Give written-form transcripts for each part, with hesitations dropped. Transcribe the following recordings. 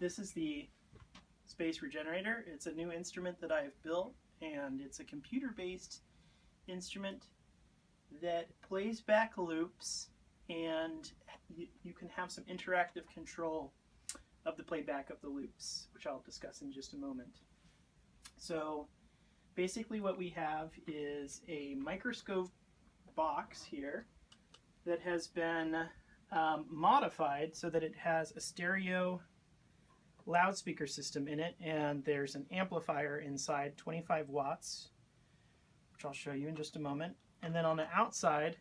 This is the Space Regenerator. It's a new instrument that I've built, and it's a computer-based instrument that plays back loops, and you can have some interactive control of the playback of the loops, which I'll discuss in just a moment. So basically what we have is a microscope box here that has been modified so that it has a stereo loudspeaker system in it, and there's an amplifier inside, 25 watts, which I'll show you in just a moment. And then on the outside,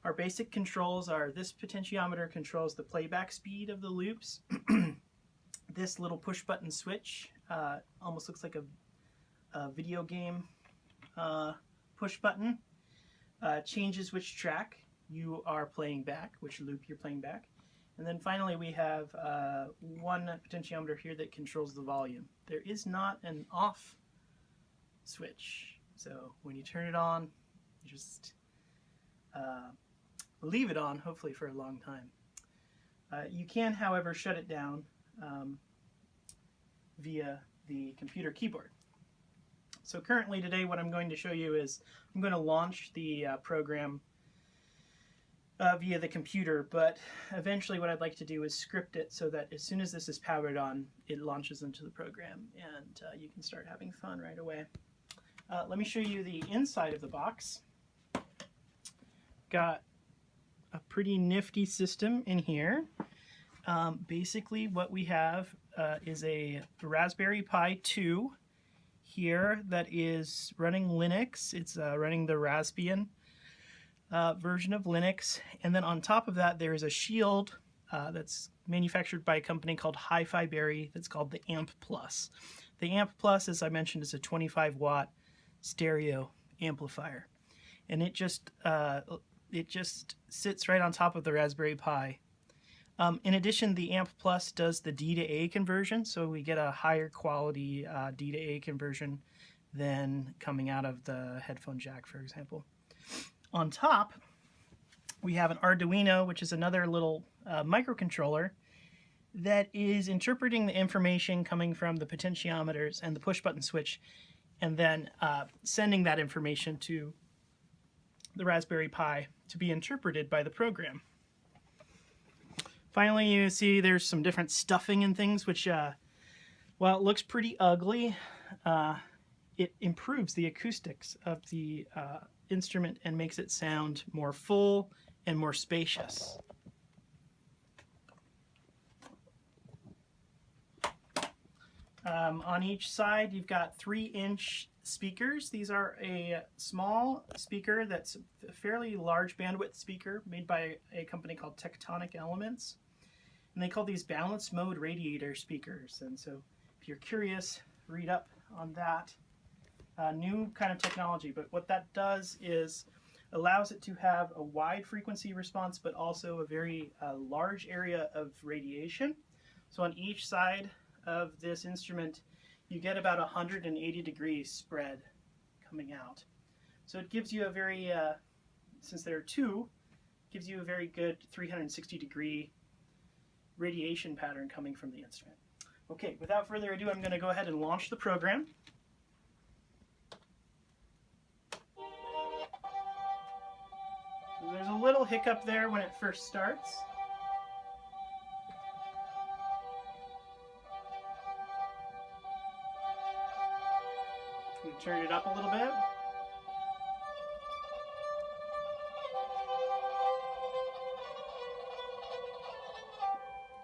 our basic controls are this potentiometer controls the playback speed of the loops. This little push button switch almost looks like a video game push button, changes which track you are playing back, which loop you're playing back. And then finally we have one potentiometer here that controls the volume. There is not an off switch, so when you turn it on, you just leave it on, hopefully for a long time. You can, however, shut it down via the computer keyboard. So currently today what I'm going to show you is I'm going to launch the program via the computer, but eventually what I'd like to do is script it so that as soon as this is powered on, it launches into the program, and you can start having fun right away. Let me show you the inside of the box. Got a pretty nifty system in here. Basically what we have is a Raspberry Pi 2 here that is running Linux. It's running the Raspbian version of Linux, and then on top of that there is a shield that's manufactured by a company called Hi-Fi Berry that's called the Amp Plus. The Amp Plus, as I mentioned, is a 25 watt stereo amplifier, and it just sits right on top of the Raspberry Pi. In addition, the Amp Plus does the D to A conversion, so we get a higher quality D to A conversion than coming out of the headphone jack, for example. On top, we have an Arduino, which is another little microcontroller that is interpreting the information coming from the potentiometers and the push button switch, and then sending that information to the Raspberry Pi to be interpreted by the program. Finally, you see there's some different stuffing and things, which, while it looks pretty ugly, it improves the acoustics of the instrument and makes it sound more full and more spacious. On each side you've got 3-inch speakers. These are a small speaker that's a fairly large bandwidth speaker made by a company called Tectonic Elements, and they call these balance mode radiator speakers. And so if you're curious, read up on that. New kind of technology, but what that does is allows it to have a wide frequency response, but also a very large area of radiation. So on each side of this instrument you get about 180 degrees spread coming out. So it gives you a very, since there are two, gives you a very good 360 degree radiation pattern coming from the instrument. Okay, without further ado, I'm going to go ahead and launch the program. So there's a little hiccup there when it first starts. Turn it up a little bit.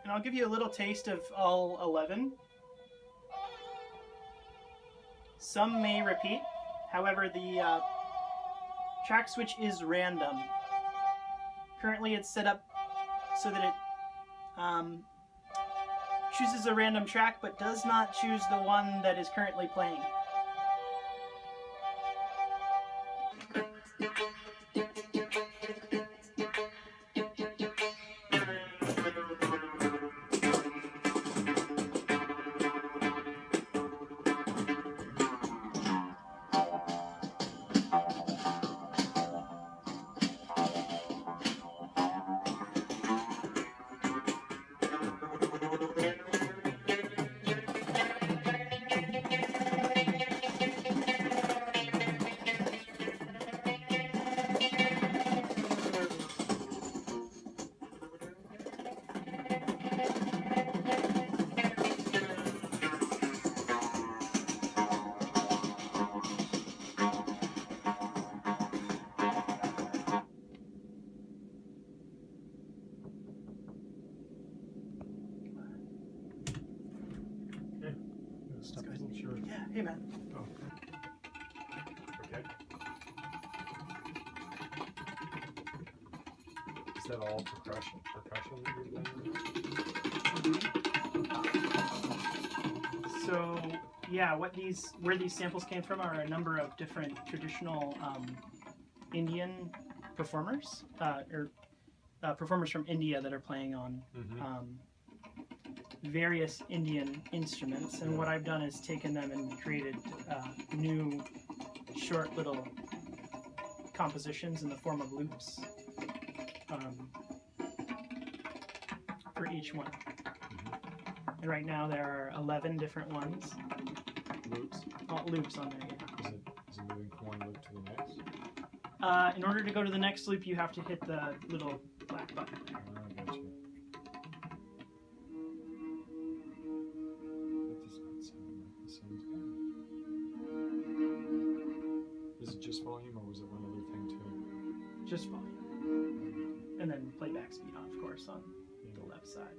And I'll give you a little taste of all 11. Some may repeat, however the track switch is random. Currently it's set up so that it chooses a random track but does not choose the one that is currently playing. Sure. Yeah, hey man. Oh. Okay. Is that all percussion that you're playing? So yeah, where these samples came from are a number of different traditional Indian performers, performers from India that are playing on various Indian instruments. And what I've done is taken them and created new short little compositions in the form of loops for each one. And right now there are 11 different ones. Loops? Oh, loops on there. Is it moving from one loop to the next? In order to go to the next loop, you have to hit the little black button there. I got you. That does not sound like the same thing. Is it just volume, or was it one other thing too? Just volume. And then playback speed on, of course, on the left side.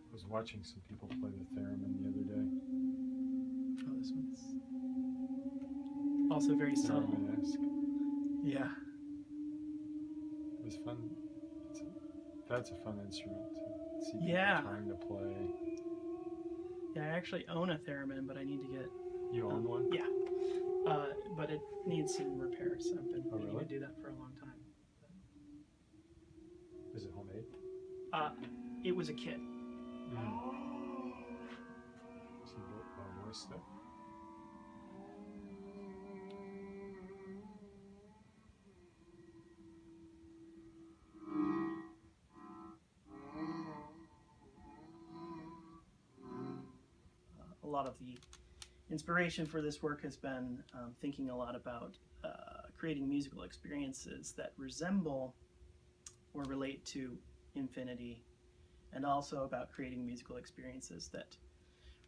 I was watching some people play the theremin the other day. Oh, this one's also very subtle. Theremin-esque. Yeah. It was fun. That's a fun instrument to see people trying to play. Yeah, I actually own a theremin, but I need to get... You own one? Yeah. But it needs some repairs, so I've been meaning to do that for a long time. Is it homemade? It was a kit. See what voice there? A lot of the inspiration for this work has been thinking a lot about creating musical experiences that resemble or relate to infinity, and also about creating musical experiences that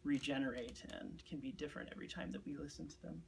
regenerate and can be different every time that we listen to them.